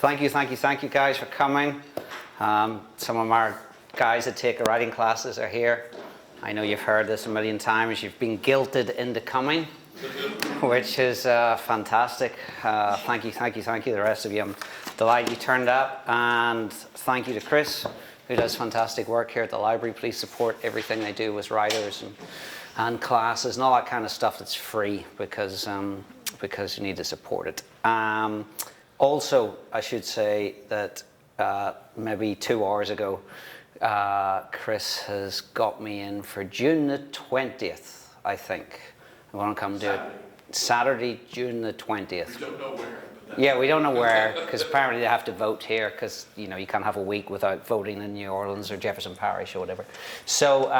Thank you guys for coming. Some of our guys that take writing classes are here. I know you've heard this a million times. You've been guilted into coming, which is fantastic. Thank you, the rest of you. I'm delighted you turned up, and thank you to Chris, who does fantastic work here at the library. Please support everything they do with writers and classes and all that kind of stuff that's free, because you need to support it. Also, I should say that maybe 2 hours ago, Chris has got me in for June the 20th, I think. I want to come do it. Saturday, June the 20th. We don't know where. Yeah, we don't know where, because apparently they have to vote here, because you can't have a week without voting in New Orleans or Jefferson Parish or whatever. So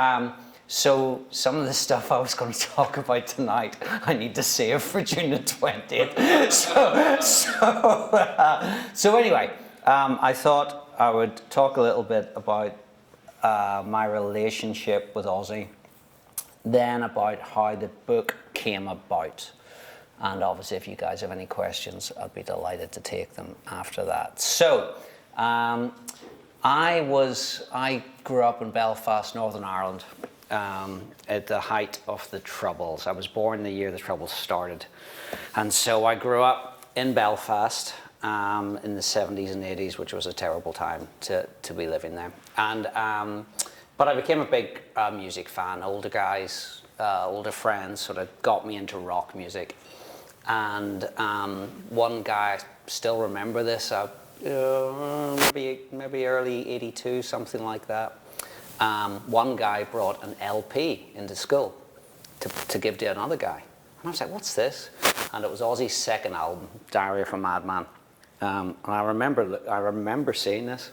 some of the stuff I was going to talk about tonight, I need to save for June the 20th. So anyway, I thought I would talk a little bit about my relationship with Ozzy, then about how the book came about. And obviously, if you guys have any questions, I'd be delighted to take them after that. So, I grew up in Belfast, Northern Ireland, at the height of the Troubles. I was born the year the Troubles started. And so I grew up in Belfast in the 70s and 80s, which was a terrible time to be living there. But I became a big music fan. Older guys, older friends sort of got me into rock music. And one guy, I still remember this, maybe early 82, something like that. One guy brought an LP into school to give to another guy. And I was like, what's this? And it was Ozzy's second album, Diary of a Madman. And I remember seeing this.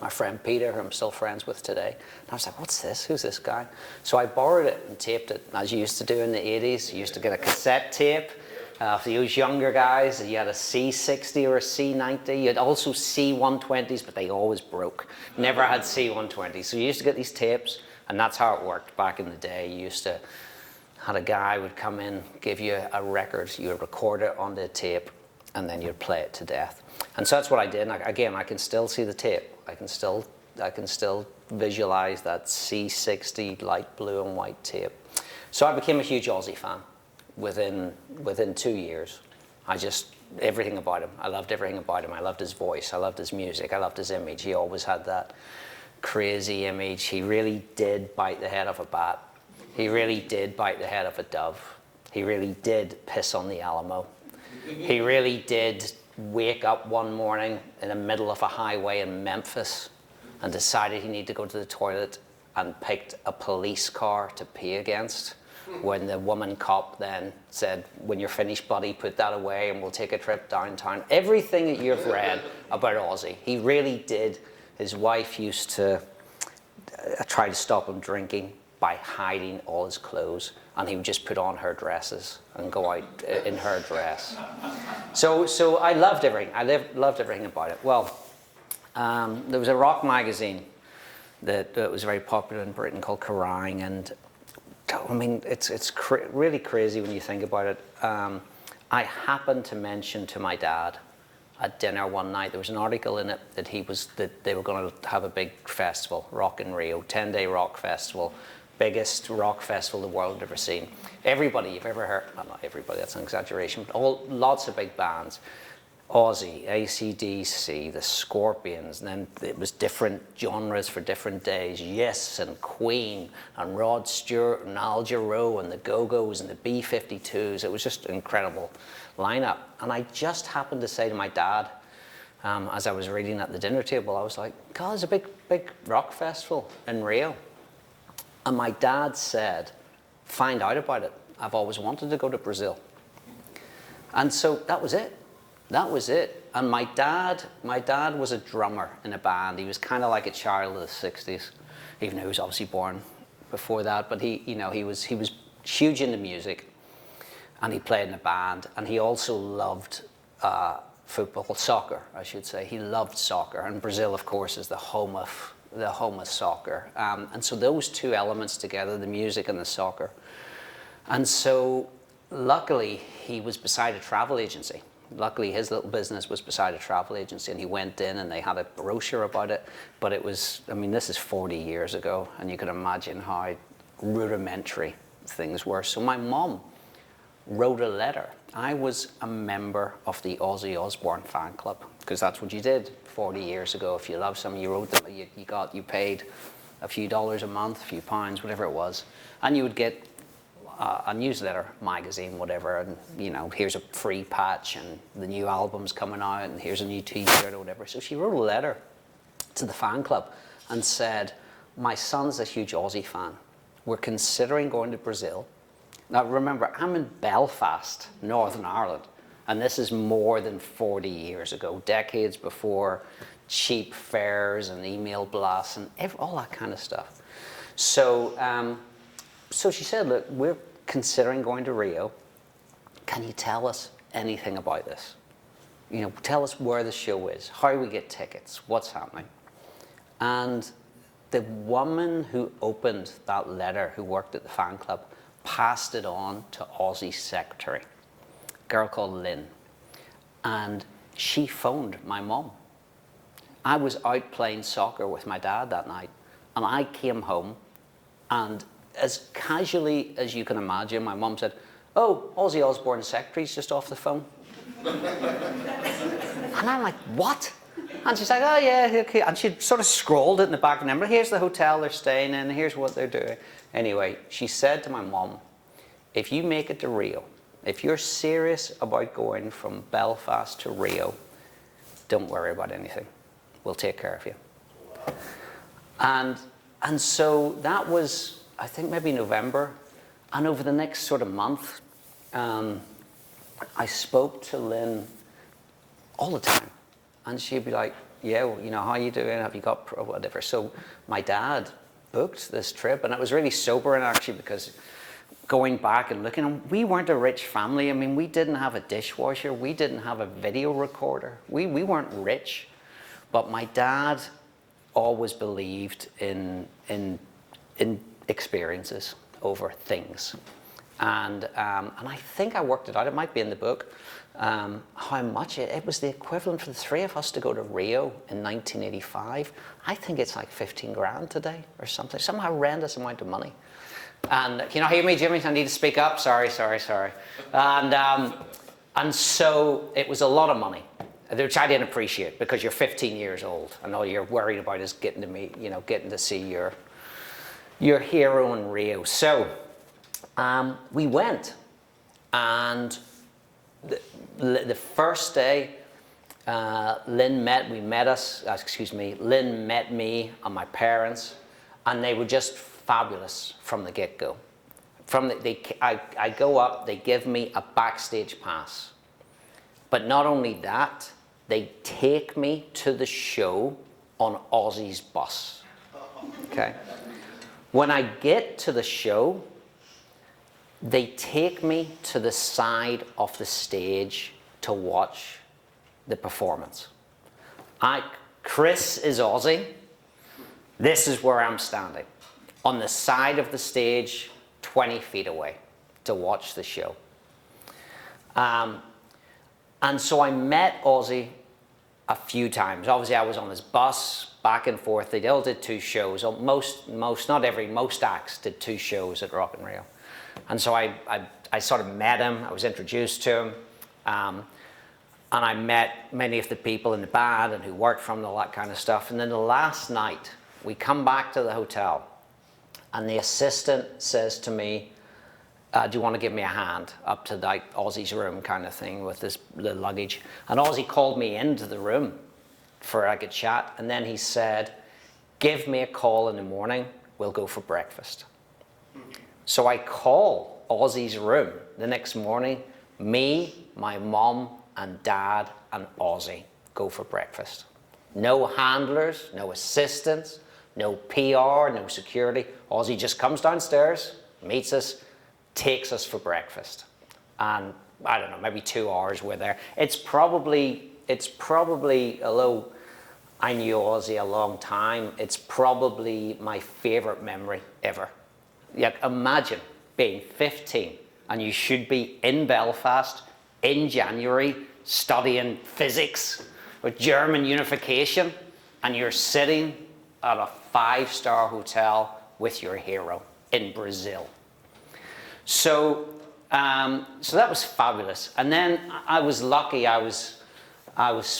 My friend Peter, who I'm still friends with today. And I was like, what's this? Who's this guy? So I borrowed it and taped it, as you used to do in the 80s. You used to get a cassette tape. For those younger guys, you had a C60 or a C90. You had also C120s, but they always broke. Never had C120s. So you used to get these tapes, and that's how it worked back in the day. You used to had a guy would come in, give you a record, you would record it on the tape, and then you'd play it to death. And so that's what I did. And again, I can still see the tape. I can still visualize that C60 light blue and white tape. So I became a huge Ozzy fan. Within 2 years, everything about him. I loved everything about him. I loved his voice. I loved his music. I loved his image. He always had that crazy image. He really did bite the head of a bat. He really did bite the head of a dove. He really did piss on the Alamo. He really did wake up one morning in the middle of a highway in Memphis and decided he needed to go to the toilet and picked a police car to pee against. When the woman cop then said, when you're finished, buddy, put that away and we'll take a trip downtown. Everything that you've read about Ozzy, he really did. His wife used to try to stop him drinking by hiding all his clothes, and he would just put on her dresses and go out in her dress. So I loved everything. Loved everything about it. Well, there was a rock magazine that was very popular in Britain called Kerrang! And I mean, it's really crazy when you think about it. I happened to mention to my dad at dinner one night, there was an article in it that they were going to have a big festival, Rock in Rio, 10-day rock festival, biggest rock festival the world had ever seen. Everybody you've ever heard, well, not everybody, that's an exaggeration, but lots of big bands. Ozzy, AC/DC, the Scorpions, and then it was different genres for different days. Yes, and Queen, and Rod Stewart, and Al Jarreau, and the Go-Go's, and the B-52s. It was just an incredible lineup. And I just happened to say to my dad, as I was reading at the dinner table, I was like, God, there's a big rock festival in Rio. And my dad said, find out about it. I've always wanted to go to Brazil. And so that was it. That was it. And my dad was a drummer in a band. He was kind of like a child of the 60s, even though he was obviously born before that. But he was huge into music, and he played in a band. And he also loved football, soccer, I should say. He loved soccer, and Brazil, of course, is the home of soccer. And so those two elements together, the music and the soccer. And so luckily, he was beside a travel agency. Luckily, his little business was beside a travel agency, and he went in and they had a brochure about it. But it was, I mean, this is 40 years ago, and you can imagine how rudimentary things were. So my mom wrote a letter. I was a member of the Ozzy Osbourne fan club, because that's what you did 40 years ago. If you loved someone, you wrote them, you paid a few dollars a month, a few pounds, whatever it was, and you would get a newsletter, magazine, whatever, and you know, here's a free patch, and the new album's coming out, and here's a new t-shirt or whatever. So she wrote a letter to the fan club and said, my son's a huge Aussie fan. We're considering going to Brazil. Now remember, I'm in Belfast, Northern Ireland, and this is more than 40 years ago, decades before cheap fares and email blasts and all that kind of stuff. So, so she said, look, we're considering going to Rio. Can you tell us anything about this? You know, tell us where the show is, how we get tickets, what's happening. And the woman who opened that letter, who worked at the fan club, passed it on to Ozzy's secretary, a girl called Lynn. And she phoned my mom. I was out playing soccer with my dad that night, and I came home, and as casually as you can imagine, my mom said, oh, Ozzy Osbourne's secretary's just off the phone. And I'm like, what? And she's like, oh yeah, okay. And she sort of scrawled it in the back of the number. Here's the hotel they're staying in, here's what they're doing. Anyway, she said to my mom, if you make it to Rio, if you're serious about going from Belfast to Rio, don't worry about anything. We'll take care of you. And so that was, I think, maybe November. And over the next sort of month, I spoke to Lynn all the time. And she'd be like, yeah, well, you know, how are you doing? Have you got whatever? So my dad booked this trip, and it was really sobering actually, because going back and looking, we weren't a rich family. I mean, we didn't have a dishwasher. We didn't have a video recorder. We weren't rich. But my dad always believed in experiences over things. And I think I worked it out, it might be in the book, how much it was the equivalent for the three of us to go to Rio in 1985. I think it's like 15 grand today or something, some horrendous amount of money. And can you not hear me, Jimmy? I need to speak up, sorry. And so it was a lot of money, which I didn't appreciate, because you're 15 years old and all you're worried about is getting to meet, you know, getting to see your hero in Rio. So we went, and the first day, Lynn met me and my parents, and they were just fabulous from the get-go. I go up, they give me a backstage pass. But not only that, they take me to the show on Ozzy's bus. Okay? When I get to the show, they take me to the side of the stage to watch the performance. Chris is Ozzy. This is where I'm standing, on the side of the stage, 20 feet away, to watch the show. And so I met Ozzy a few times. Obviously, I was on his bus, back and forth. They all did 2 shows. Most acts did 2 shows at Rock in Rio. And so I sort of met him. I was introduced to him. And I met many of the people in the band and who worked from all that kind of stuff. And then the last night, we come back to the hotel, and the assistant says to me, do you want to give me a hand up to like Ozzy's room kind of thing with this little luggage? And Ozzy called me into the room for like a chat, and then he said, give me a call in the morning, we'll go for breakfast. So I call Ozzy's room the next morning, me, my mom and dad and Ozzy go for breakfast. No handlers, no assistants, no PR, no security. Ozzy just comes downstairs, meets us, takes us for breakfast. And I don't know, maybe 2 hours we're there. It's probably, although I knew Ozzy a long time, it's probably my favorite memory ever. Like, imagine being 15 and you should be in Belfast in January studying physics or German unification, and you're sitting at a 5-star hotel with your hero in Brazil. So, so that was fabulous. And then I was lucky. I was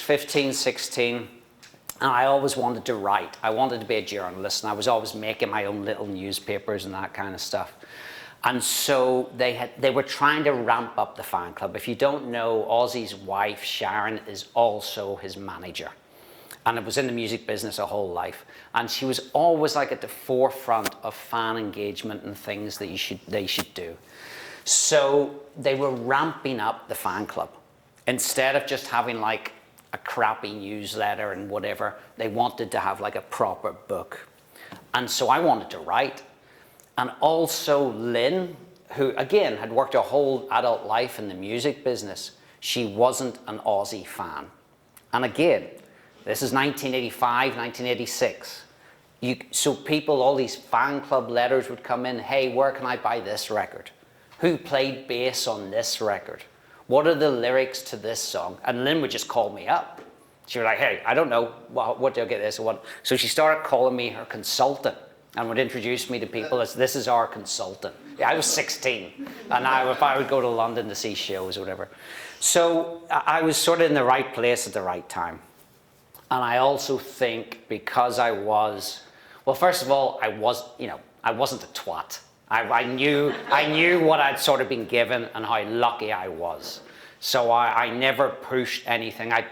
15, 16, and I always wanted to write. I wanted to be a journalist, and I was always making my own little newspapers and that kind of stuff. And so they were trying to ramp up the fan club. If you don't know, Ozzy's wife, Sharon, is also his manager. And it was in the music business her whole life. And she was always like at the forefront of fan engagement and things that they should do. So they were ramping up the fan club. Instead of just having like a crappy newsletter and whatever, they wanted to have like a proper book. And so I wanted to write. And also Lynn, who again had worked her whole adult life in the music business, she wasn't an Ozzy fan. And again, this is 1985, 1986. So people, all these fan club letters would come in, hey, where can I buy this record? Who played bass on this record? What are the lyrics to this song? And Lynn would just call me up. She was like, hey, I don't know, what do I get this or what? So she started calling me her consultant and would introduce me to people as, this is our consultant. Yeah, I was 16, and if I would go to London to see shows or whatever. So I was sort of in the right place at the right time. And I also think because I was, well, first of all, I wasn't a twat. I knew what I'd sort of been given and how lucky I was. So I never pushed anything. I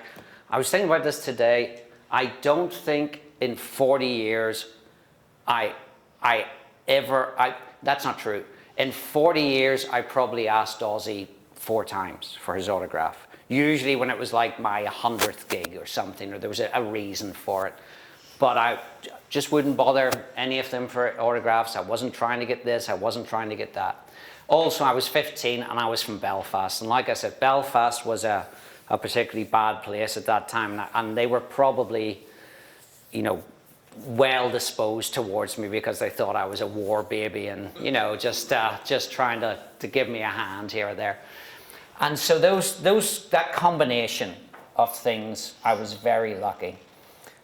was thinking about this today. I don't think in 40 years that's not true. In 40 years, I probably asked Ozzy 4 times for his autograph. Usually when it was like my 100th gig or something, or there was a reason for it. But I just wouldn't bother any of them for autographs. I wasn't trying to get this, I wasn't trying to get that. Also, I was 15 and I was from Belfast. And like I said, Belfast was a particularly bad place at that time. And they were probably, well disposed towards me because they thought I was a war baby and, just trying to give me a hand here or there. And so that combination of things, I was very lucky.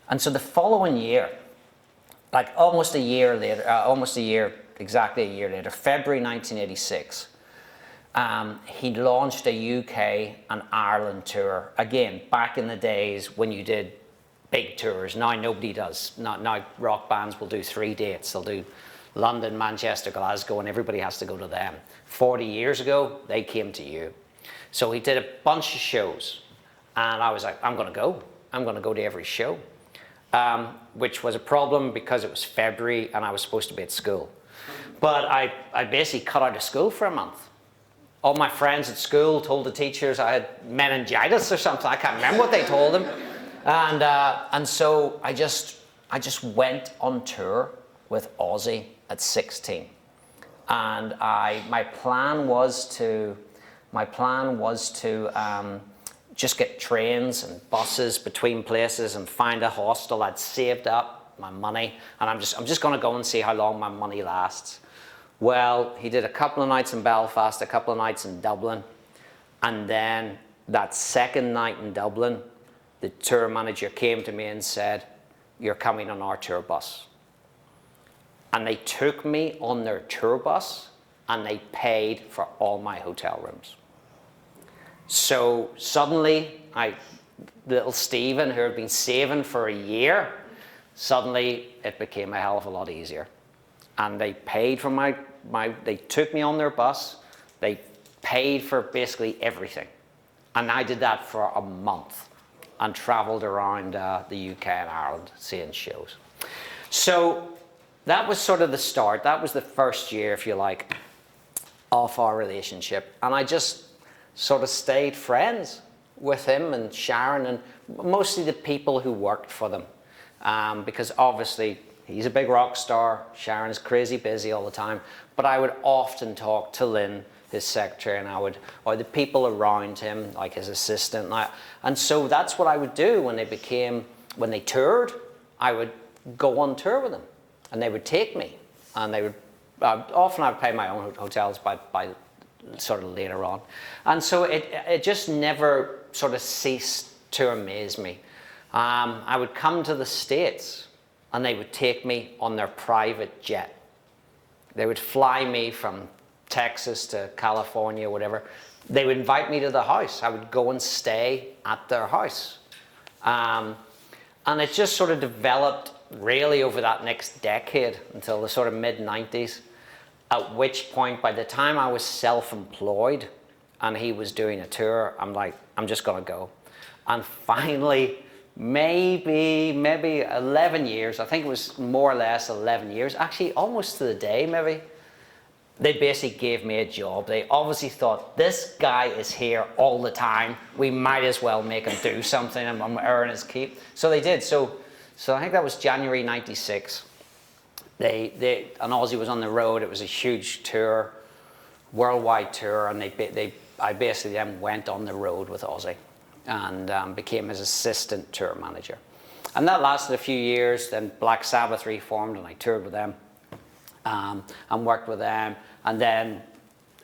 And so the following year, like exactly a year later, February 1986, he launched a UK and Ireland tour. Again, back in the days when you did big tours. Now nobody does. Now rock bands will do 3 dates. They'll do London, Manchester, Glasgow, and everybody has to go to them. 40 years ago, they came to you. So he did a bunch of shows. And I was like, I'm going to go. I'm going to go to every show. Which was a problem because it was February and I was supposed to be at school. But I basically cut out of school for a month. All my friends at school told the teachers I had meningitis or something. I can't remember what they told them. And so I just went on tour with Ozzy at 16. And my plan was to just get trains and buses between places and find a hostel. I'd saved up my money, and I'm just going to go and see how long my money lasts. Well, he did a couple of nights in Belfast, a couple of nights in Dublin, and then that second night in Dublin, the tour manager came to me and said, you're coming on our tour bus. And they took me on their tour bus, and they paid for all my hotel rooms. So suddenly, little Stephen, who had been saving for a year, suddenly it became a hell of a lot easier. And they paid for they took me on their bus, they paid for basically everything. And I did that for a month and traveled around the UK and Ireland seeing shows. So that was sort of the start. That was the first year, if you like, of our relationship. And I just sort of stayed friends with him and Sharon and mostly the people who worked for them. Because obviously he's a big rock star, Sharon's crazy busy all the time, but I would often talk to Lynn, his secretary, and or the people around him, like his assistant. And so that's what I would do when they toured. I would go on tour with them and they would take me, and often I would pay my own hotels by sort of later on. And so it just never sort of ceased to amaze me. I would come to the States and they would take me on their private jet. They would fly me from Texas to California, whatever. They would invite me to the house. I would go and stay at their house. And it just sort of developed really over that next decade until the sort of mid-90s, at which point, by the time I was self-employed and he was doing a tour, I'm like, I'm just gonna go. And finally, maybe 11 years, I think it was more or less 11 years, actually almost to the day maybe, they basically gave me a job. They obviously thought, this guy is here all the time, we might as well make him do something and earn his keep. So they did. So I think that was January 96. And Ozzy was on the road. It was a huge tour, worldwide tour, and I basically then went on the road with Ozzy and became his assistant tour manager. And that lasted a few years. Then Black Sabbath reformed and I toured with them and worked with them. And then,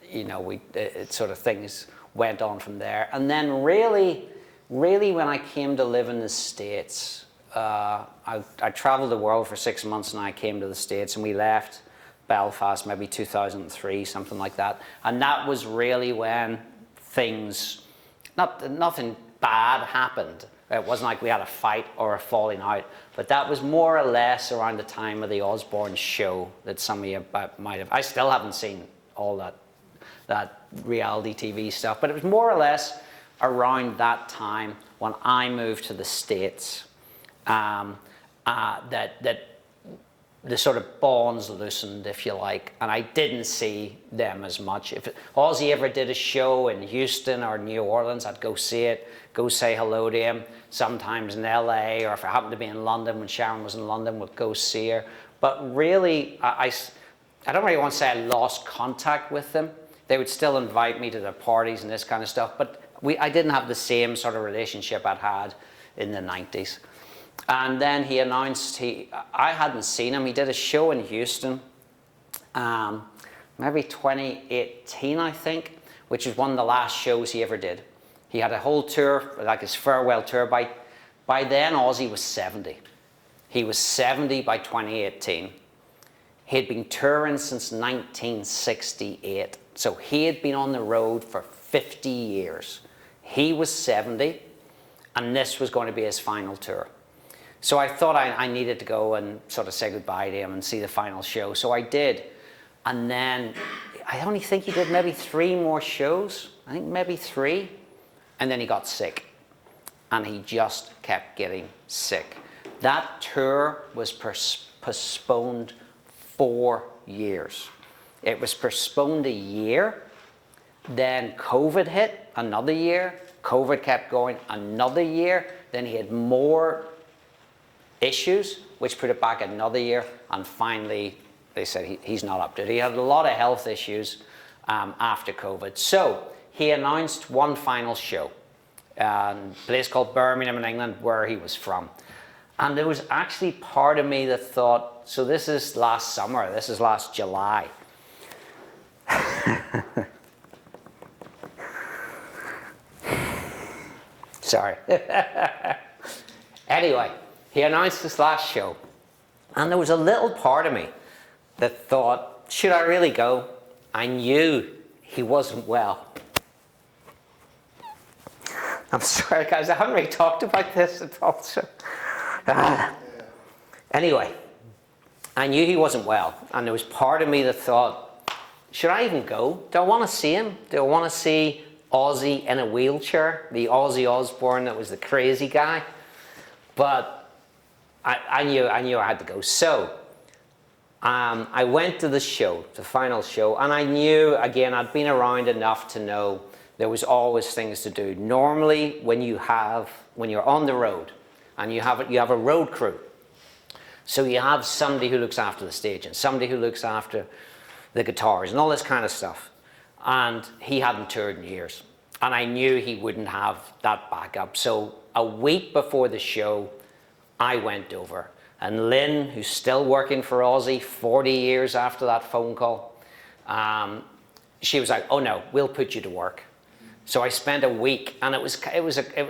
you know, it sort of things went on from there. And then really when I came to live in the States, I traveled the world for 6 months and I came to the States, and we left Belfast maybe 2003, something like that. And that was really when things, nothing bad happened. It wasn't like we had a fight or a falling out, but that was more or less around the time of the Osbourne show that some of you might have. I still haven't seen all that reality TV stuff, but it was more or less around that time when I moved to the States that the sort of bonds loosened, if you like, and I didn't see them as much. If Ozzy ever did a show in Houston or New Orleans, I'd go see it, go say hello to him. Sometimes in LA, or if I happened to be in London when Sharon was in London, would go see her. But really, I don't really want to say I lost contact with them. They would still invite me to their parties and this kind of stuff, but I didn't have the same sort of relationship I'd had in the 90s. And then he announced, I hadn't seen him, he did a show in Houston, maybe 2018 I think, which was one of the last shows he ever did. He had a whole tour, like his farewell tour. By then Ozzy was 70. He was 70 by 2018. He had been touring since 1968. So he had been on the road for 50 years. He was 70, and this was going to be his final tour. So I thought I needed to go and sort of say goodbye to him and see the final show. So I did. And then I only think he did maybe 3 more shows. I think maybe 3. And then he got sick. And he just kept getting sick. That tour was postponed 4 years. It was postponed a year. Then COVID hit, another year. COVID kept going, another year. Then he had more issues, which put it back another year, and finally they said he's not up to it. He had a lot of health issues after COVID. So he announced one final show, a place called Birmingham in England, where he was from. And there was actually part of me that thought, so this is last summer, this is last July. Sorry. Anyway, he announced this last show, and there was a little part of me that thought, should I really go? I knew he wasn't well. I'm sorry, guys, I haven't really talked about this at all. So. Anyway, I knew he wasn't well, and there was part of me that thought, should I even go? Do I want to see him? Do I want to see Ozzy in a wheelchair? The Ozzy Osbourne that was the crazy guy? But I knew I had to go. So I went to the show, the final show, and I knew, again, I'd been around enough to know there was always things to do. Normally, when you're on the road and you have a road crew, so you have somebody who looks after the stage and somebody who looks after the guitars and all this kind of stuff. And he hadn't toured in years, and I knew he wouldn't have that backup. So a week before the show, I went over, and Lynn, who's still working for Ozzy 40 years after that phone call, she was like, oh no, we'll put you to work. So I spent a week, and it was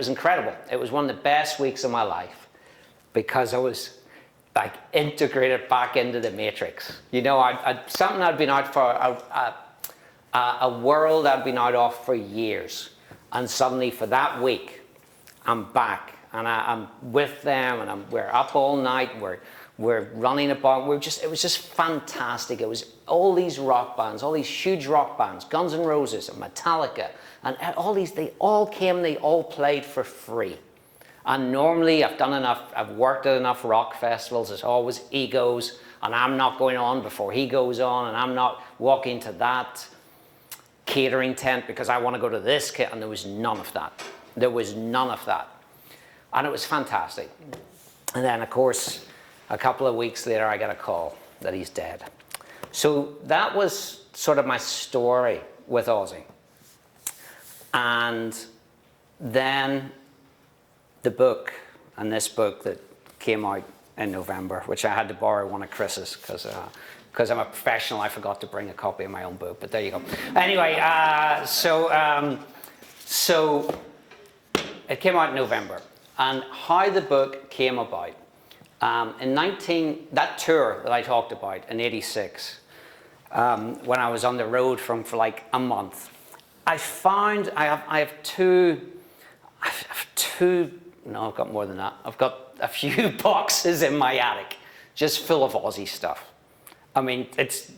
incredible. It was one of the best weeks of my life, because I was like integrated back into the matrix. You know, something I'd been out for, a world I'd been out of for years, and suddenly for that week, I'm back, and I'm with them, and we're up all night, we're running about, it was just fantastic. It was all these rock bands, all these huge rock bands, Guns N' Roses and Metallica, and all these, they all came, they all played for free. And normally I've worked at enough rock festivals, there's always egos, and I'm not going on before he goes on, and I'm not walking to that catering tent because I want to go to this kit, and there was none of that. There was none of that. And it was fantastic. And then, of course, a couple of weeks later, I got a call that he's dead. So that was sort of my story with Ozzy. And then the book, and this book that came out in November, which I had to borrow one of Chris's because I'm a professional, I forgot to bring a copy of my own book, but there you go. Anyway, so it came out in November. And how the book came about, that tour that I talked about in '86, when I was on the road for like a month, I found I have two, no, I've got more than that. I've got a few boxes in my attic just full of Ozzy stuff. I mean, it's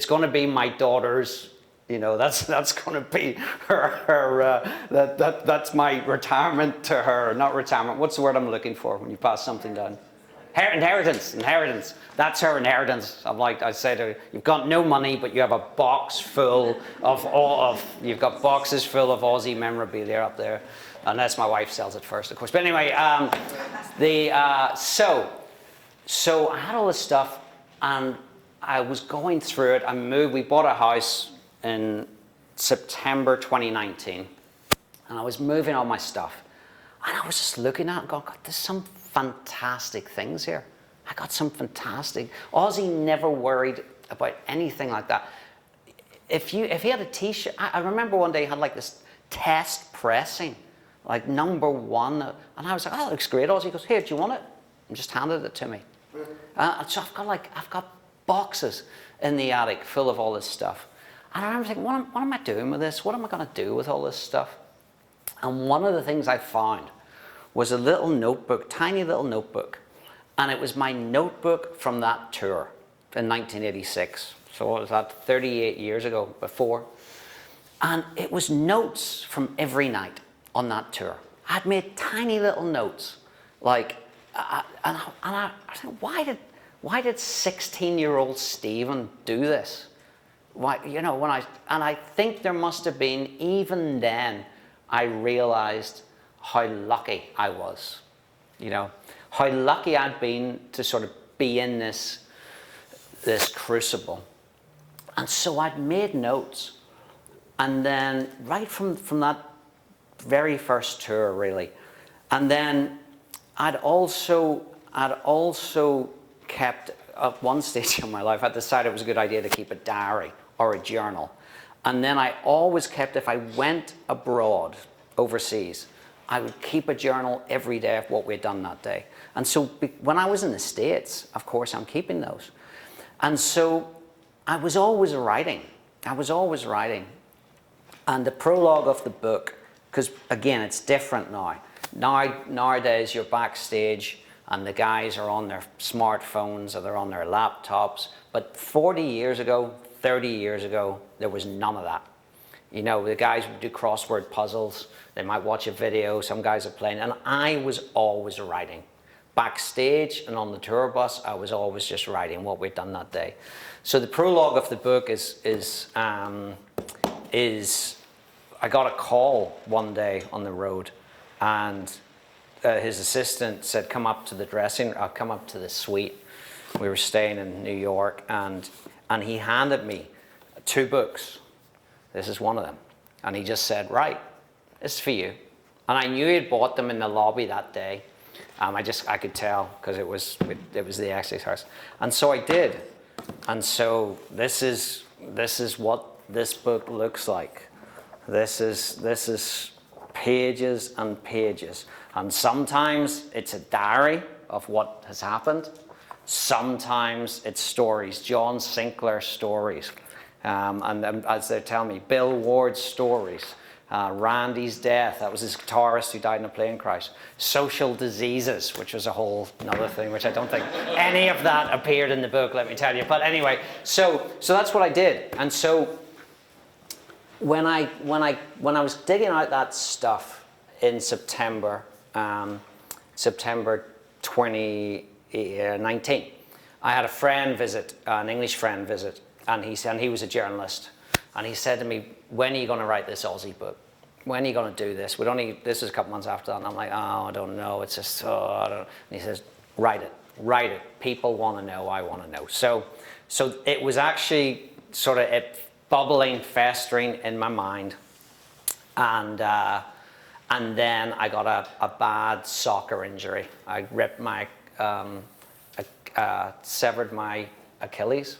going to be my daughter's, you know, that's going to be that's my retirement to her. Not retirement, what's the word I'm looking for when you pass something down? Inheritance. That's her inheritance. I say to her, you've got no money, but you have a box full you've got boxes full of Aussie memorabilia up there, unless my wife sells it first, of course. But anyway, so I had all this stuff, and I was going through it. We bought a house in September 2019, and I was moving all my stuff, and I was just looking at it and going, God, there's some fantastic things here. I got some fantastic. Ozzy never worried about anything like that. If he had a t-shirt, I remember one day he had like this test pressing, like #1, and I was like, oh, that looks great. Ozzy goes, here, do you want it? And just handed it to me. So I've got boxes in the attic full of all this stuff. And I remember thinking, what am I doing with this? What am I going to do with all this stuff? And one of the things I found was a little notebook, tiny little notebook. And it was my notebook from that tour in 1986. So what was that, 38 years ago, before? And it was notes from every night on that tour. I'd made tiny little notes. Like, and I think, why did 16-year-old Stephen do this? Why, you know, and I think there must have been, even then, I realized how lucky I was, you know, how lucky I'd been to sort of be in this crucible. And so I'd made notes, and then right from that very first tour, really, and then I'd also kept, at one stage in my life, I decided it was a good idea to keep a diary or a journal. And then I always kept, if I went abroad, overseas, I would keep a journal every day of what we'd done that day. And so when I was in the States, of course, I'm keeping those. And so I was always writing. And the prologue of the book, because again, it's different now. Nowadays, you're backstage and the guys are on their smartphones or they're on their laptops. But 40 years ago, 30 years ago, there was none of that. You know, the guys would do crossword puzzles. They might watch a video. Some guys are playing. And I was always writing. Backstage and on the tour bus, I was always just writing what we'd done that day. So the prologue of the book is I got a call one day on the road, and his assistant said, come up to the come up to the suite. We were staying in New York, and he handed me 2 books. This is one of them. And he just said, right, this is for you. And I knew he'd bought them in the lobby that day. I could tell, because it was the exercise. And so I did. And so this is what this book looks like. This is pages and pages. And sometimes it's a diary of what has happened. Sometimes it's stories, John Sinclair stories. And as they're telling me, Bill Ward's stories. Randy's death, that was his guitarist who died in a plane crash. Social diseases, which was a whole another thing, which I don't think any of that appeared in the book, let me tell you. But anyway, so that's what I did. And so when I was digging out that stuff in September 2019, I had a friend visit, an English friend visit, and he was a journalist. And he said to me, when are you going to write this Ozzy book? When are you going to do this? This was a couple months after that. And I'm like, oh, I don't know. It's just, I don't know. And he says, write it. People want to know, I want to know. So it was actually sort of it bubbling, festering in my mind. And then I got a bad soccer injury. I ripped severed my Achilles,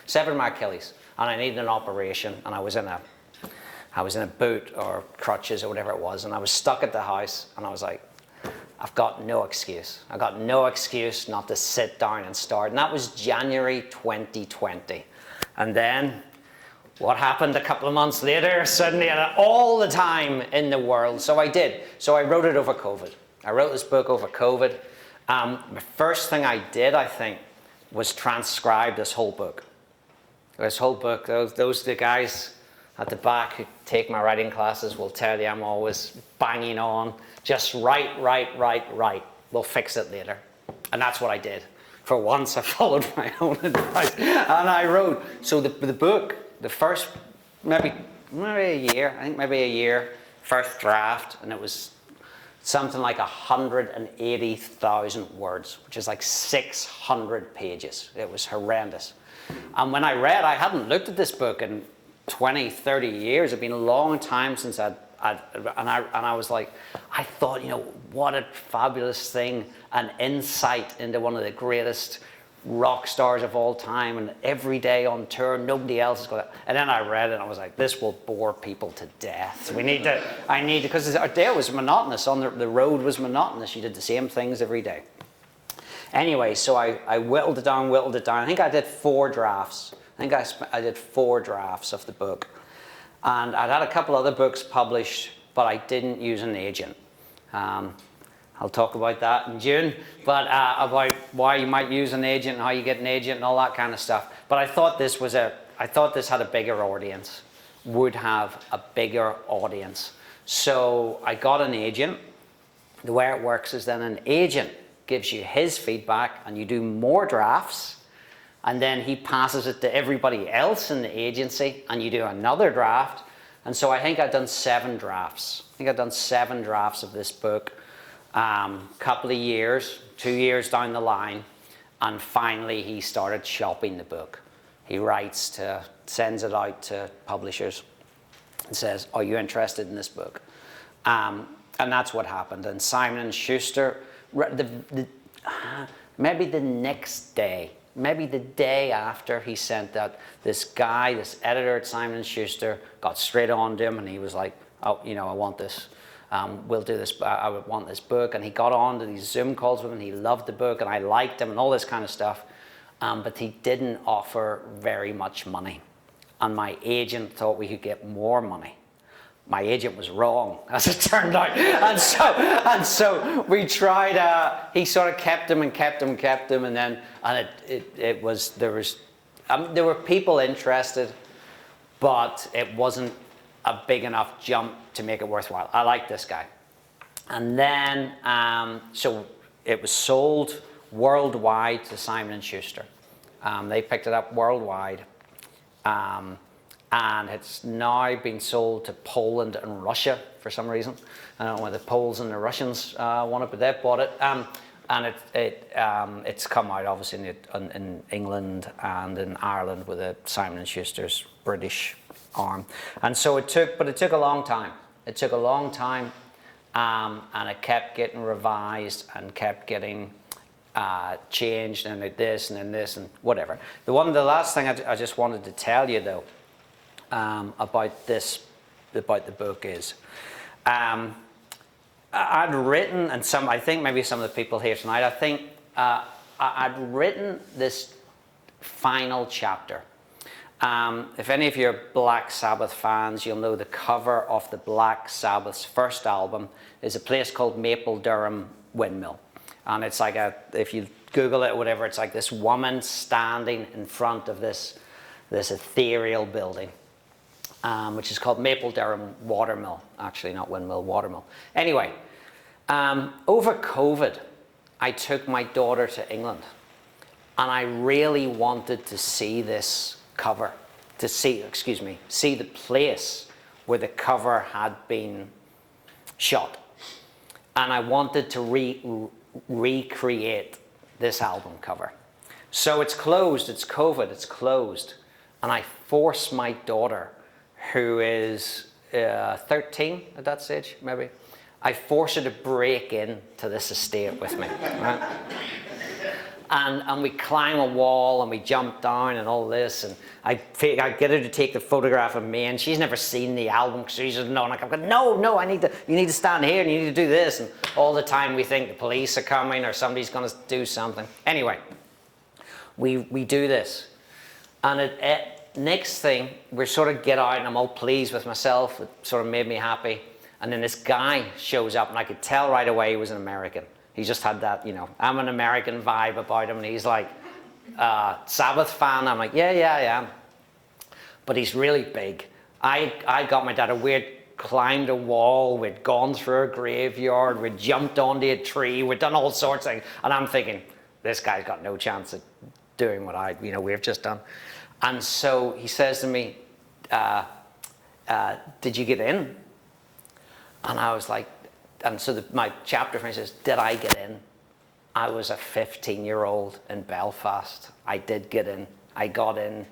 Severed my Achilles. And I needed an operation, and I was in a boot or crutches or whatever it was, and I was stuck at the house, and I was like, I've got no excuse. I've got no excuse not to sit down and start. And that was January 2020. And then what happened a couple of months later? Suddenly I had all the time in the world. So I did. So I wrote it over COVID. I wrote this book over COVID. The first thing I did, I think, was transcribe this whole book. This whole book, those the guys at the back who take my writing classes will tell you I'm always banging on. Just write. We'll fix it later. And that's what I did. For once I followed my own advice. And I wrote. So the book, the first, maybe a year, first draft, and it was something like 180,000 words, which is like 600 pages. It was horrendous. And when I read, I hadn't looked at this book in 20, 30 years. It'd been a long time since I was like, I thought, what a fabulous thing, an insight into one of the greatest rock stars of all time, and every day on tour, nobody else has got it. And then I read it, and I was like, this will bore people to death. Because our day was monotonous. The road was monotonous. You did the same things every day. Anyway, so I whittled it down. I think I did 4 drafts. I did 4 drafts of the book. And I'd had a couple other books published, but I didn't use an agent. I'll talk about that in June, but about why you might use an agent and how you get an agent and all that kind of stuff. But I thought this had a bigger audience, would have a bigger audience. So I got an agent. The way it works is then an agent gives you his feedback, and you do more drafts, and then he passes it to everybody else in the agency, and you do another draft. And so I think I've done 7 drafts. I think I've done 7 drafts of this book, couple of years, 2 years down the line, and finally he started shopping the book. He sends it out to publishers and says, are you interested in this book? And that's what happened. And Simon & Schuster, maybe the next day, maybe the day after he sent that, this editor at Simon & Schuster got straight on to him, and he was like, oh, I want this. We'll do this. I would want this book. And he got on to these Zoom calls with him, and he loved the book, and I liked him and all this kind of stuff. But he didn't offer very much money. And my agent thought we could get more money. My agent was wrong, as it turned out. And so we tried, he sort of kept him, and then there were people interested, but it wasn't a big enough jump to make it worthwhile. I like this guy. And then, so it was sold worldwide to Simon & Schuster. They picked it up worldwide. And it's now been sold to Poland and Russia for some reason. I don't know whether the Poles and the Russians want it, but they've bought it. And it's come out obviously in England and in Ireland with the Simon & Schuster's British arm. And so it took a long time. It took a long time, and it kept getting revised and kept getting changed, and this and then this and whatever. The last thing I just wanted to tell you though about the book is, I'd written, and I think maybe some of the people here tonight, I think I'd written this final chapter. If any of you are Black Sabbath fans, you'll know the cover of the Black Sabbath's first album is a place called Maple Durham Windmill. And it's like if you Google it or whatever, it's like this woman standing in front of this ethereal building, which is called Maple Durham Watermill. Actually, not windmill, watermill. Anyway, over COVID, I took my daughter to England, and I really wanted to see this cover, see the place where the cover had been shot. And I wanted to recreate this album cover. So it's closed, it's COVID, it's closed. And I forced my daughter, who is 13 at that stage, maybe, I forced her to break into this estate with me, right? And we climb a wall and we jump down and all this, and I get her to take the photograph of me, and she's never seen the album because she's just known. Like, I'm going, no, you need to stand here and you need to do this, and all the time we think the police are coming or somebody's going to do something. Anyway, we do this, and next thing we sort of get out, and I'm all pleased with myself. It sort of made me happy, and then this guy shows up, and I could tell right away he was an American. He just had that, I'm an American vibe about him. And he's like, Sabbath fan. I'm like, yeah, I am. But he's really big. I got my dad, we'd climbed a wall, we'd gone through a graveyard, we'd jumped onto a tree, we'd done all sorts of things. And I'm thinking, this guy's got no chance of doing what we've just done. And so he says to me, did you get in? And I was like, and so my chapter friend says, did I get in? I was a 15-year-old in Belfast. I did get in. I got in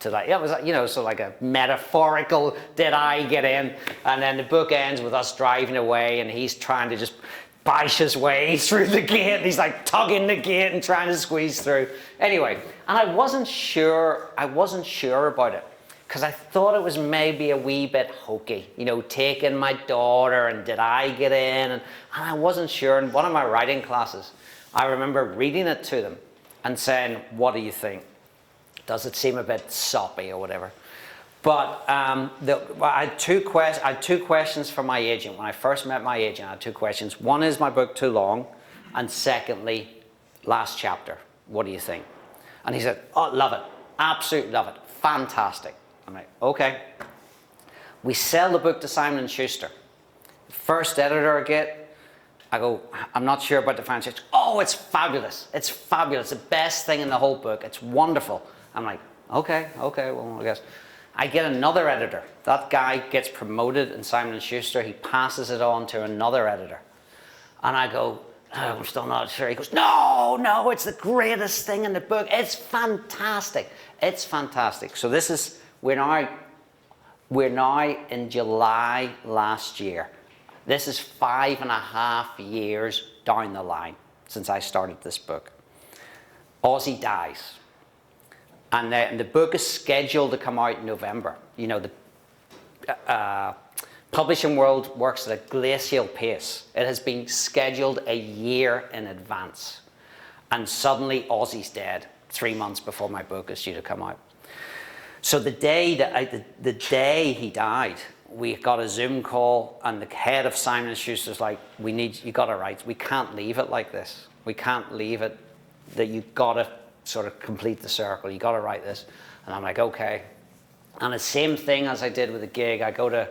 to that. It was, so like a metaphorical, did I get in? And then the book ends with us driving away, and he's trying to just bash his way through the gate. He's like tugging the gate and trying to squeeze through. Anyway, and I wasn't sure about it, because I thought it was maybe a wee bit hokey, taking my daughter and did I get in? And I wasn't sure. In one of my writing classes, I remember reading it to them and saying, what do you think? Does it seem a bit soppy or whatever? But I had two questions for my agent. When I first met my agent, I had two questions. One, is my book too long? And secondly, last chapter, what do you think? And he said, oh, love it. Absolutely love it. Fantastic. I'm like, okay. We sell the book to Simon & Schuster. First editor I get, I go, I'm not sure about the financials. Oh, it's fabulous. It's fabulous. The best thing in the whole book. It's wonderful. I'm like, okay, well, I guess. I get another editor. That guy gets promoted in Simon & Schuster. He passes it on to another editor. And I go, I'm still not sure. He goes, no, it's the greatest thing in the book. It's fantastic. It's fantastic. So we're now in July last year. This is 5.5 years down the line since I started this book. Ozzy dies. And the book is scheduled to come out in November. The publishing world works at a glacial pace. It has been scheduled a year in advance. And suddenly Ozzy's dead 3 months before my book is due to come out. So the day he died, we got a Zoom call, and the head of Simon & Schuster's like, you got to write. We can't leave it like this. We can't leave it, that you got to sort of complete the circle. You got to write this. And I'm like, okay. And the same thing as I did with the gig, I go to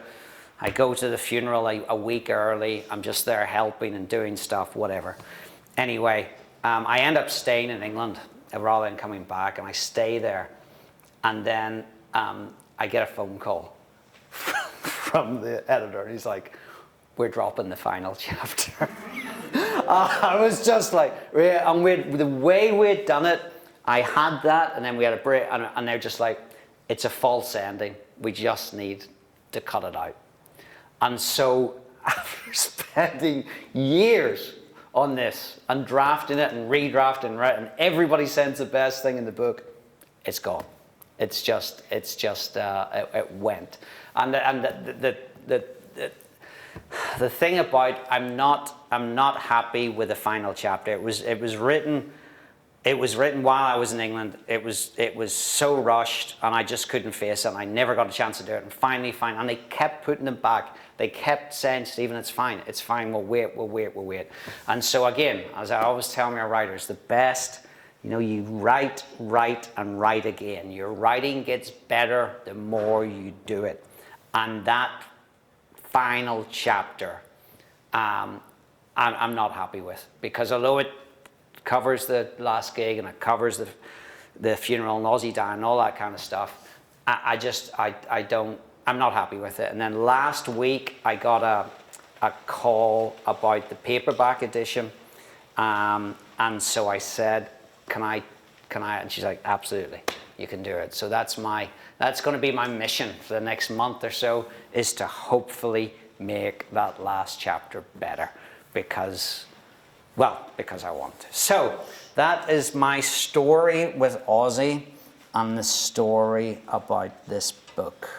the funeral a week early. I'm just there helping and doing stuff, whatever. Anyway, I end up staying in England rather than coming back, and I stay there. And then I get a phone call from the editor, and he's like, we're dropping the final chapter. I was just like, and the way we'd done it, I had that, and then we had a break, and they're just like, it's a false ending. We just need to cut it out. And so after spending years on this and drafting it and redrafting, right, and everybody sends the best thing in the book, it's gone. it went. And the thing about I'm not happy with the final chapter. It was written while I was in England. It was so rushed, and I just couldn't face it. And I never got a chance to do it. And finally, and they kept putting them back. They kept saying, Stephen, it's fine. We'll wait. And so again, as I always tell my writers, the best, you write, and write again. Your writing gets better the more you do it. And that final chapter, I'm not happy with, because although it covers the last gig and it covers the funeral and Ozzy dying and all that kind of stuff, I'm not happy with it. And then last week I got a call about the paperback edition, and so I said, can I? And she's like, absolutely, you can do it. So that's going to be my mission for the next month or so, is to hopefully make that last chapter better, because I want to. So that is my story with Ozzy and the story about this book.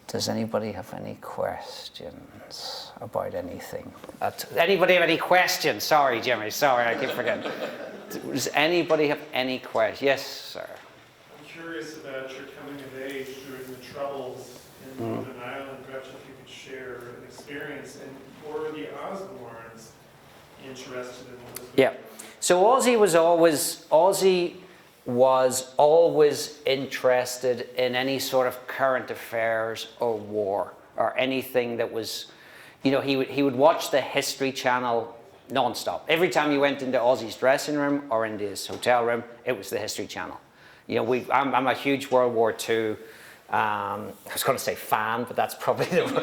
Does anybody have any questions about anything? Anybody have any questions? Sorry, Jimmy. Sorry, I keep forgetting. Does anybody have any questions? Yes, sir. I'm curious about your coming of age during the Troubles in Northern Ireland. Perhaps if you could share an experience. And were the Osbournes interested in what was going on? Yeah. So Ozzy was always interested in any sort of current affairs or war or anything that was, he would watch the History Channel non-stop. Every time you went into Ozzy's dressing room or into his hotel room, it was the History Channel. I'm a huge World War II, I was going to say fan, but that's probably the wrong.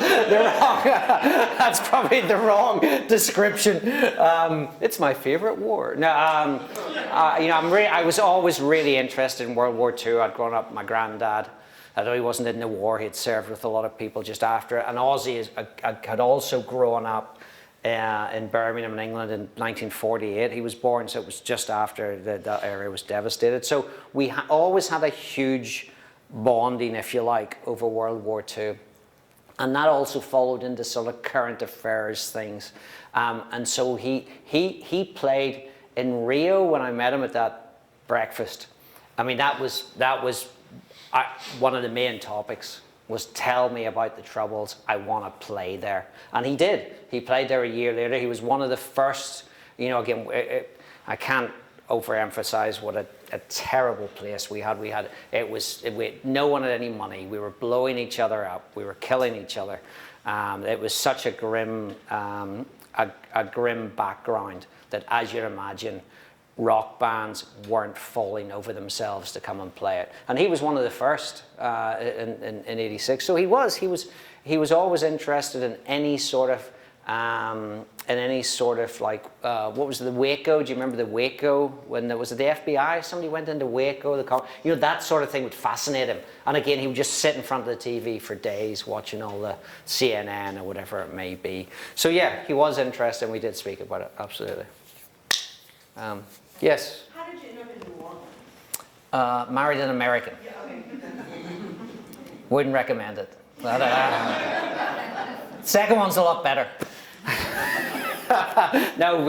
That's probably the wrong description. It's my favorite war. No, I was always really interested in World War II. I'd grown up with my granddad. Although he wasn't in the war, he'd served with a lot of people just after. And Ozzy had also grown up in Birmingham, in England, in 1948. He was born, so it was just after that area was devastated. So we always had a huge bonding, if you like, over World War II. And that also followed into sort of current affairs things. And so he played in Rio when I met him at that breakfast. I mean, that was one of the main topics, was tell me about the Troubles. I want to play there. And he did. He played there a year later. He was one of the first, again, I can't overemphasize what a terrible place we had. No one had any money. We were blowing each other up. We were killing each other. It was such a grim background that, as you'd imagine, rock bands weren't falling over themselves to come and play it. And he was one of the first in '86. So he was always interested in any sort of like, what was the Waco? Do you remember the Waco, when there was the FBI? Somebody went into Waco, that sort of thing would fascinate him. And again, he would just sit in front of the TV for days watching all the CNN or whatever it may be. So yeah, he was interested, and we did speak about it, absolutely. Yes? How did you end up in New Orleans? Married an American. Yeah, okay. Wouldn't recommend it. Second one's a lot better. No,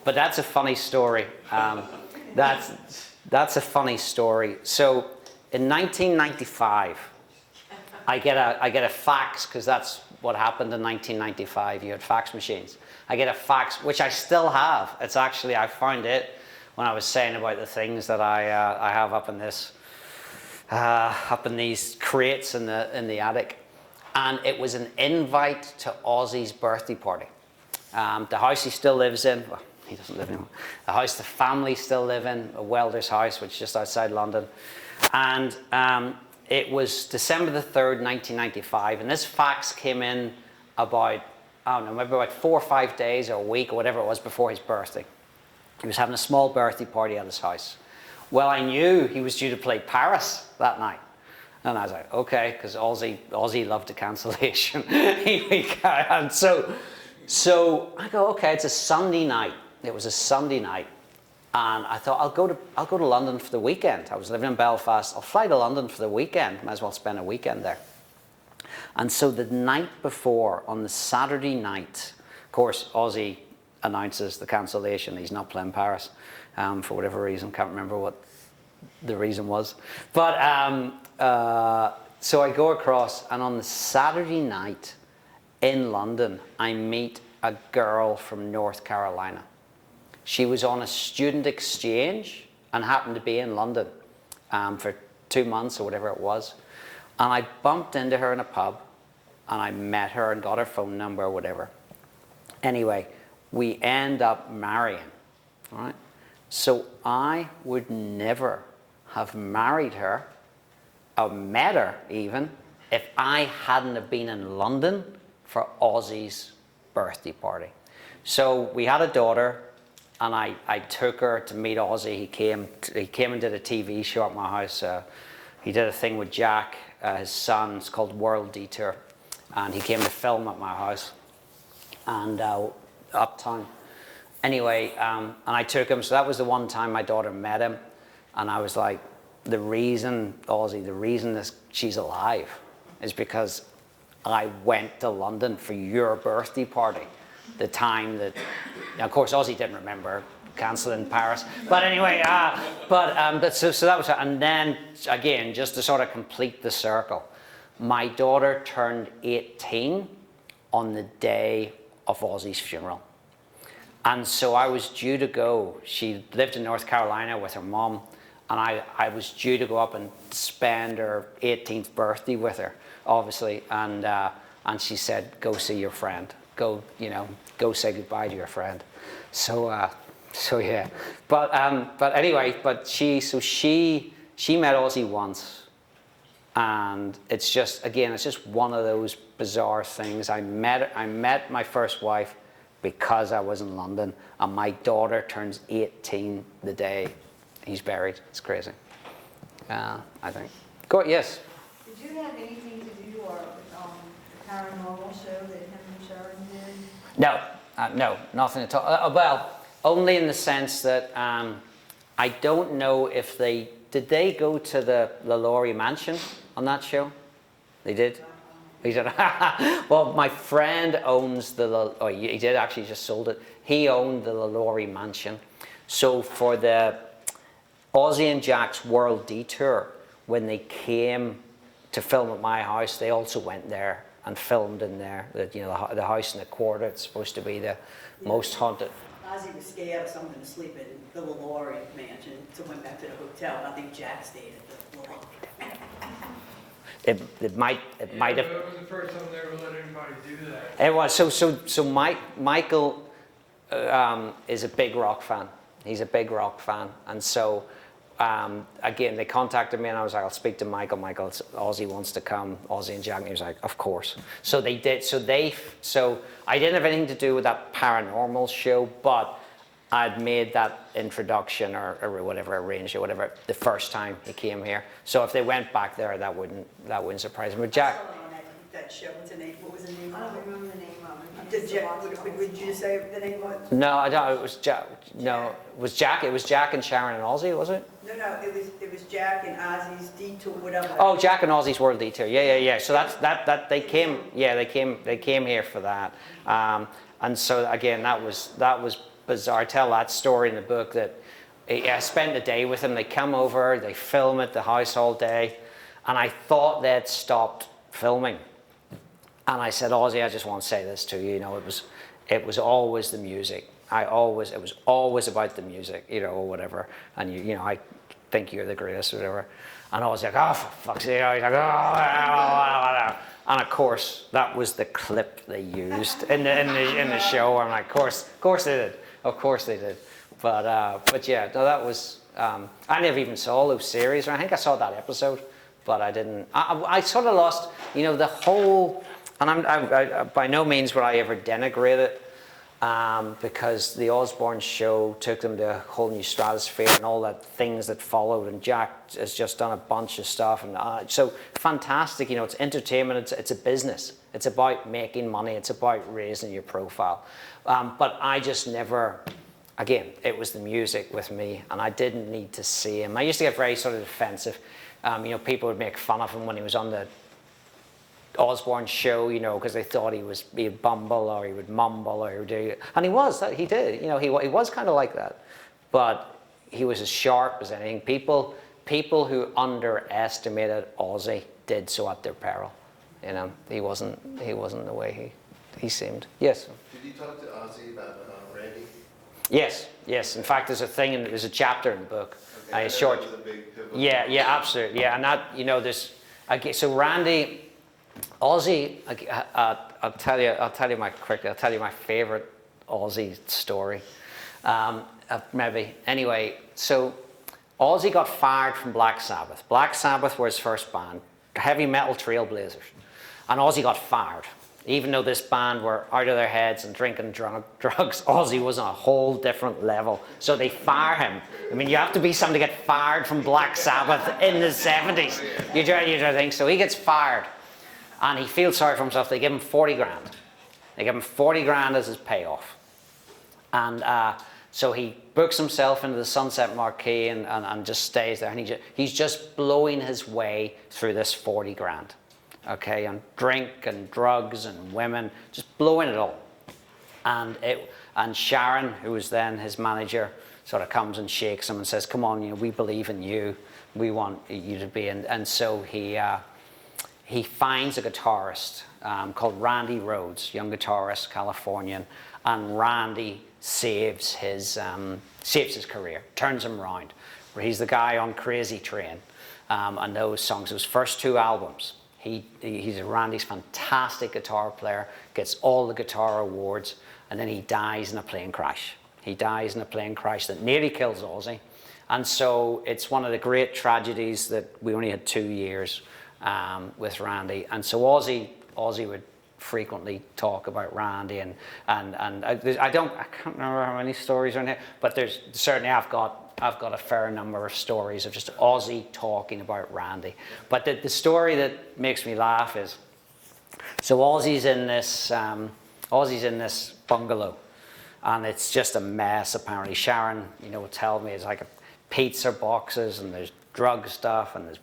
but that's a funny story. That's a funny story. So in 1995, I get a fax, because that's what happened in 1995. You had fax machines. I get a fax, which I still have. It's actually, I found it when I was saying about the things that I have up in these crates in the attic. And it was an invite to Ozzy's birthday party. The house he still lives in, well, he doesn't live anymore. The house the family still live in, a welder's house, which is just outside London. And it was December the 3rd, 1995. And this fax came in about, I don't know, maybe about 4 or 5 days or a week or whatever it was before his birthday. He was having a small birthday party at his house. Well, I knew he was due to play Paris that night. And I was like, okay, because Ozzy loved the cancellation. And so I go, okay, it's a Sunday night. It was a Sunday night. And I thought, I'll go to London for the weekend. I was living in Belfast. I'll fly to London for the weekend. Might as well spend a weekend there. And so the night before, on the Saturday night, of course, Ozzy announces the cancellation. He's not playing Paris for whatever reason. Can't remember what the reason was. But so I go across, and on the Saturday night in London, I meet a girl from North Carolina. She was on a student exchange and happened to be in London for 2 months or whatever it was. And I bumped into her in a pub, and I met her and got her phone number or whatever. Anyway, we end up marrying, all right? So I would never have married her, or met her even, if I hadn't have been in London for Ozzy's birthday party. So we had a daughter, and I took her to meet Ozzy. He came and did a TV show at my house. He did a thing with Jack, his son. It's called World Detour. And he came to film at my house and uptown. Anyway, and I took him. So that was the one time my daughter met him. And I was like, the reason, Ozzy, the reason she's alive is because I went to London for your birthday party. The time that, now of course, Ozzy didn't remember cancelling Paris. But anyway, so that was it. And then, again, just to sort of complete the circle, my daughter turned 18 on the day of Ozzy's funeral. And so I was due to go. She lived in North Carolina with her mom, and I was due to go up and spend her 18th birthday with her, obviously. And she said, go see your friend. Go say goodbye to your friend. So yeah. But anyway, she met Ozzy once. And it's just one of those bizarre things. I met my first wife because I was in London, and my daughter turns 18 the day he's buried. It's crazy. I think. Go, yes. Did you have anything to do or the paranormal show that him and Sharon did? No, nothing at all. Well, only in the sense that I don't know if did they go to the LaLaurie mansion on that show? They did? He said, well, my friend owns he did actually, just sold it. He owned the LaLaurie mansion. So for the Ozzy and Jack's World Detour, when they came to film at my house, they also went there and filmed in there. The house in the quarter, it's supposed to be the most haunted. Ozzy was scared of someone to sleep in the LaLaurie mansion, so went back to the hotel. I think Jack stayed at the LaLaurie. It might have. It was the first time they ever let anybody do that. It was. So Michael is a big rock fan. He's a big rock fan, and so again, they contacted me, and I was like, I'll speak to Michael. Ozzy wants to come. Ozzy and Jack. And he was like, of course. So they did. So I didn't have anything to do with that paranormal show, but I'd made that introduction or whatever, arranged or whatever, the first time he came here. So if they went back there, that wouldn't surprise me. But Jack. I saw on that show. What was the name I of don't it? remember the name of it. Did Jack, would you say the name was? No, I don't. It was Jack. No, it was Jack. It was Jack and Sharon and Ozzy, was it? No, it was Jack and Ozzy's Detour, whatever. Oh, Jack and Ozzy's World Detour. Yeah. So that they came. Yeah, they came here for that. And so again, that was bizarre. I tell that story in the book that I spent the day with them. They come over, they film at the house all day, and I thought they'd stopped filming. And I said, Ozzy, I just want to say this to you. It was always the music. It was always about the music, or whatever. And I think you're the greatest, or whatever. And I was like, oh, for fuck's sake. I was like, oh. And of course, that was the clip they used in the show. I'm like, of course they did. Of course they did. But yeah, no, that was. I never even saw those series. I think I saw that episode, but I didn't. I sort of lost, the whole. And I by no means would I ever denigrate it, because the Osbourne show took them to a whole new stratosphere and all that things that followed. And Jack has just done a bunch of stuff, and so fantastic. It's entertainment. It's a business. It's about making money. It's about raising your profile. But I just never. again, it was the music with me, and I didn't need to see him. I used to get very sort of defensive. You know, people would make fun of him when he was on the Osbourne show, you know, because they thought he'd bumble or he would mumble or he would do, and he did, you know, he was kind of like that, but he was as sharp as anything. People who underestimated Ozzy did so at their peril. You know, he wasn't the way he seemed. Yes. Did you talk to Ozzy about Randy? Yes. In fact, there's a chapter in the book. Okay, Short. that was a big pivotal Yeah, absolutely. Yeah, and that, you know, so Randy, Ozzy, I'll tell you my favorite Ozzy story. Maybe. Anyway, so Ozzy got fired from Black Sabbath. Black Sabbath were his first band, heavy metal trailblazers. And Ozzy got fired. Even though this band were out of their heads and drinking drugs, Ozzy was on a whole different level. So they fire him. I mean, you have to be somebody to get fired from Black Sabbath in the 70s. You try to think. So he gets fired. And he feels sorry for himself. They give him 40 grand. They give him 40 grand as his payoff. And so he books himself into the Sunset Marquee and just stays there. And he's just blowing his way through this 40 grand. Okay, and drink and drugs and women, just blowing it all. And Sharon, who was then his manager, sort of comes and shakes him and says, "Come on, you know, we believe in you. We want you to be." And so he finds a guitarist called Randy Rhoads, young guitarist, Californian, and Randy saves his career, turns him around. He's the guy on Crazy Train and those songs, those first two albums. Randy's fantastic guitar player, gets all the guitar awards, and then he dies in a plane crash. He dies in a plane crash that nearly kills Ozzy. And so it's one of the great tragedies that we only had 2 years with Randy. And so Ozzy would frequently talk about Randy, and I can't remember how many stories are in here, but there's certainly I've got a fair number of stories of just Ozzy talking about Randy. But the story that makes me laugh is, so Ozzy's in this bungalow, and it's just a mess apparently. Sharon, you know, will tell me it's like pizza boxes, and there's drug stuff, and there's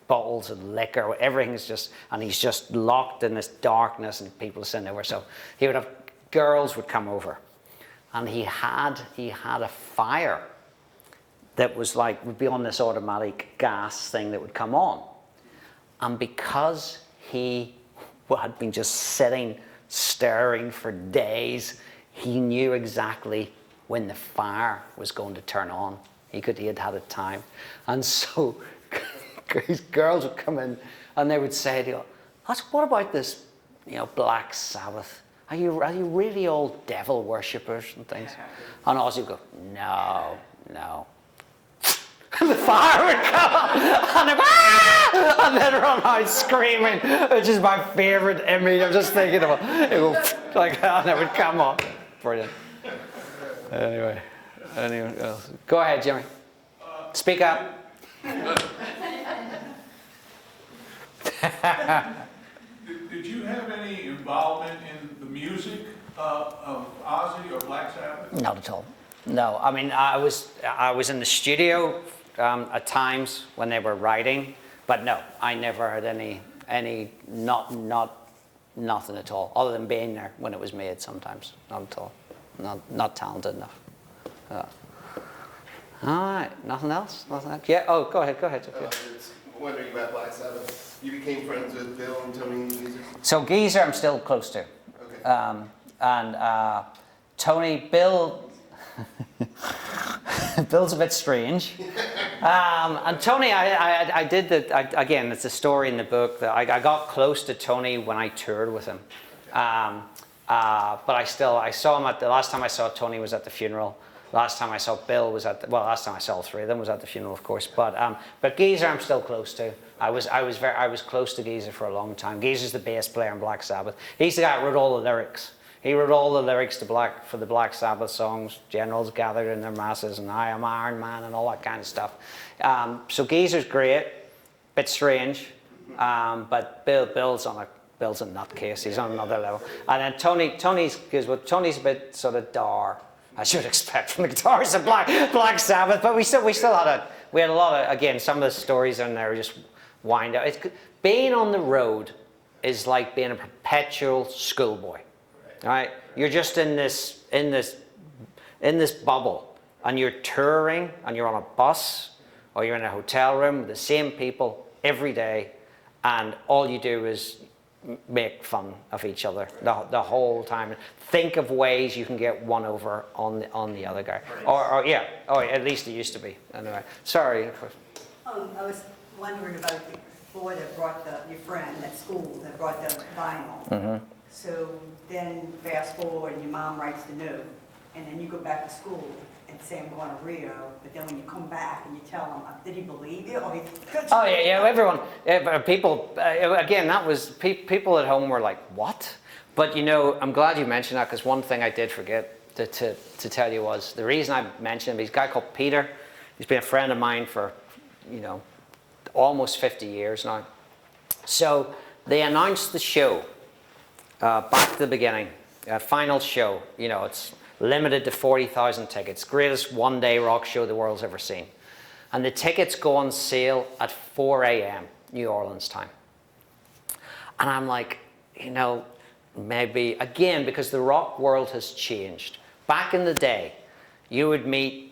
bottles of liquor, everything's just, and he's just locked in this darkness, and people are sitting over. So girls would come over, and he had a fire that would be on this automatic gas thing that would come on. And because he had been just sitting, staring for days, he knew exactly when the fire was going to turn on. He had had a time. And so these girls would come in and they would say to you, "What about this, you know, Black Sabbath? Are you really all devil worshippers and things?" And Ozzy would go, No. And the fire would come and then run out screaming, which is my favorite image. I'm just thinking of it. It would like that, and it would come on. Brilliant. Anyway, anyone else? Go ahead, Jimmy. Speak up. Did you have any involvement in the music of Ozzy or Black Sabbath? Not at all. No, I mean, I was in the studio at times when they were writing, but no, I never had nothing at all, other than being there when it was made sometimes. Not at all. Not talented enough. All right, nothing else? Yeah, oh, go ahead. Wondering about Black Sabbath. You became friends with Bill and Tony Geezer? So Geezer I'm still close to. Okay. And Tony, Bill, Bill's a bit strange. And Tony, again, it's a story in the book that I got close to Tony when I toured with him. But I saw him the last time I saw Tony was at the funeral. Last time I saw Bill was last time I saw all three of them was at the funeral, of course. But Geezer I'm still close to. I was close to Geezer for a long time. Geezer's the bass player in Black Sabbath. He's the guy that wrote all the lyrics. He wrote all the lyrics for the Black Sabbath songs, Generals Gathered in Their Masses, and I Am Iron Man, and all that kind of stuff. So Geezer's great, bit strange, but Bill's a nutcase. He's on another level. And then Tony's a bit sort of dour. I should expect from the guitarists of Black Sabbath, but we still had a lot of, again, some of the stories in there just wind up. Being on the road is like being a perpetual schoolboy, right? You're just in this bubble, and you're touring, and you're on a bus, or you're in a hotel room with the same people every day, and all you do is make fun of each other the whole time. Think of ways you can get one over on the other guy. Or at least it used to be. Anyway, sorry. I was wondering about the boy that brought your friend at school that brought the vinyl. Mm-hmm. So then fast forward and your mom writes the note, and then you go back to school and say I'm going to Rio, but then when you come back and you tell him, did he believe you? Oh yeah, everyone, people, again, that was, people at home were like, what? But you know, I'm glad you mentioned that, because one thing I did forget to tell you was, the reason I mentioned him, he's a guy called Peter. He's been a friend of mine for, you know, almost 50 years now. So they announced the show, back to the beginning, final show, you know, it's limited to 40,000 tickets, greatest one-day rock show the world's ever seen. And the tickets go on sale at 4 a.m. New Orleans time. And I'm like, you know, maybe, again, because the rock world has changed. Back in the day, you would meet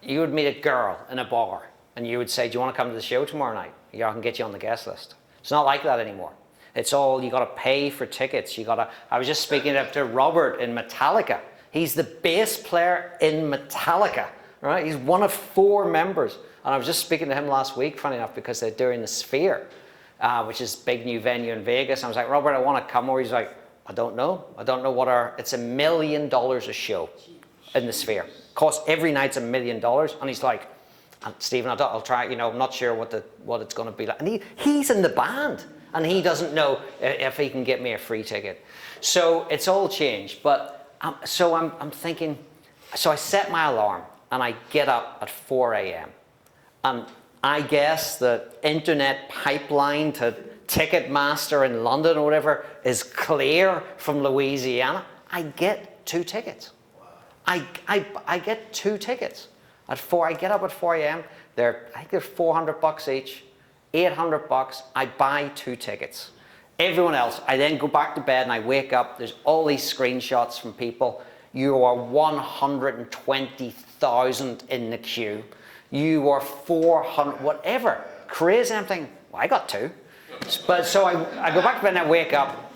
a girl in a bar, and you would say, do you want to come to the show tomorrow night? Yeah, I can get you on the guest list. It's not like that anymore. It's all, you got to pay for tickets. I was just speaking to Robert in Metallica. He's the bass player in Metallica, right? He's one of 4 members. And I was just speaking to him last week, funny enough, because they're doing the Sphere, which is a big new venue in Vegas. And I was like, Robert, I want to come over. He's like, I don't know. I don't know what it's $1 million a show in the Sphere. Costs every night's $1 million. And he's like, Stephen, I'll try, you know, I'm not sure what it's going to be like. And he's in the band, and he doesn't know if he can get me a free ticket. So it's all changed. But so I'm thinking, so I set my alarm and I get up at 4 a.m. And I guess the internet pipeline to Ticketmaster in London or whatever is clear from Louisiana. I get 2 tickets. I get 2 tickets at 4. I get up at 4 a.m. I think they're $400 each, $800. I buy 2 tickets. Everyone else, I then go back to bed and I wake up, there's all these screenshots from people. You are 120,000 in the queue. You are 400, whatever. Crazy. I'm thinking, well, I got 2. But so I go back to bed and I wake up,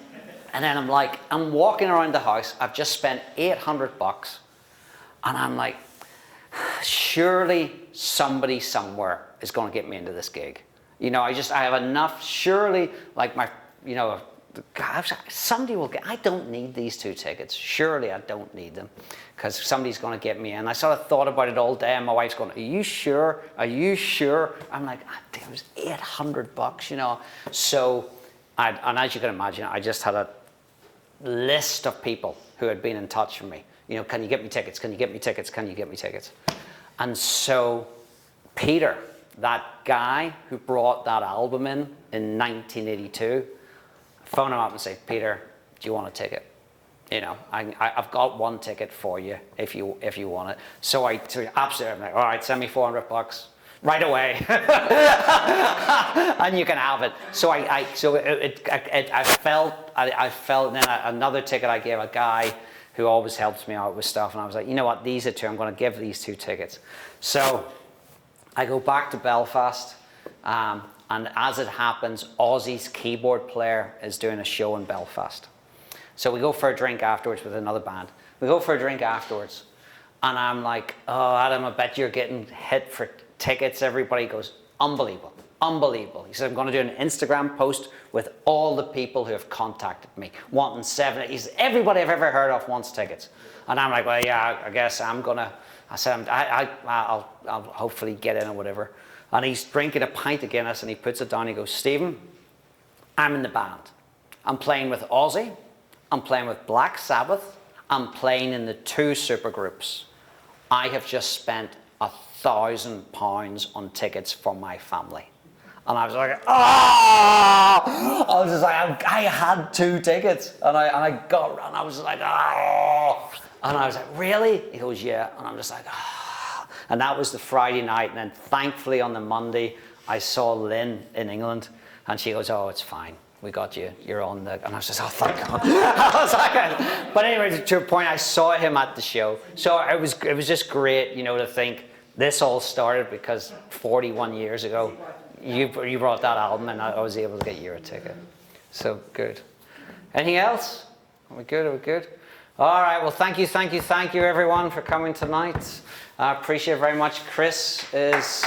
and then I'm like, I'm walking around the house. I've just spent $800. And I'm like, surely somebody somewhere is going to get me into this gig. You know, I have enough, surely, like you know, somebody will get, I don't need these 2 tickets. Surely I don't need them, because somebody's going to get me in. I sort of thought about it all day, and my wife's going, are you sure? Are you sure? I'm like, it was $800, you know. So, and as you can imagine, I just had a list of people who had been in touch with me. You know, can you get me tickets? Can you get me tickets? Can you get me tickets? And so Peter, that guy who brought that album in 1982, phone him up and say, Peter, do you want a ticket? You know, I've got 1 ticket for you if you want it. So absolutely, I'm like, all right, send me $400 right away, and you can have it. So I felt, and then another ticket I gave a guy who always helps me out with stuff, and I was like, you know what, these are 2. I'm going to give these 2 tickets. So I go back to Belfast. And as it happens, Ozzy's keyboard player is doing a show in Belfast. So we go for a drink afterwards with another band. We go for a drink afterwards. And I'm like, oh, Adam, I bet you're getting hit for tickets. Everybody goes, unbelievable, unbelievable. He said, I'm going to do an Instagram post with all the people who have contacted me, wanting 7. He said, everybody I've ever heard of wants tickets. And I'm like, well, yeah, I guess I'm going to, I said, I'll hopefully get in or whatever. And he's drinking a pint of Guinness, and he puts it down. He goes, Stephen, I'm in the band. I'm playing with Ozzy. I'm playing with Black Sabbath. I'm playing in the 2 supergroups. I have just spent £1,000 on tickets for my family. And I was like, oh! I was just like, I had 2 tickets. And I got, and I was like, oh! And I was like, really? He goes, yeah. And I'm just like, ah. And that was the Friday night. And then thankfully on the Monday, I saw Lynn in England. And she goes, oh, it's fine. We got you. You're on the... And I was just, oh, thank God. I was like, but anyway, to a point, I saw him at the show. So it was just great, you know, to think this all started because 41 years ago, you brought that album and I was able to get you a ticket. So good. Anything else? Are we good? Are we good? All right. Well, thank you, everyone, for coming tonight. I appreciate it very much. Chris is...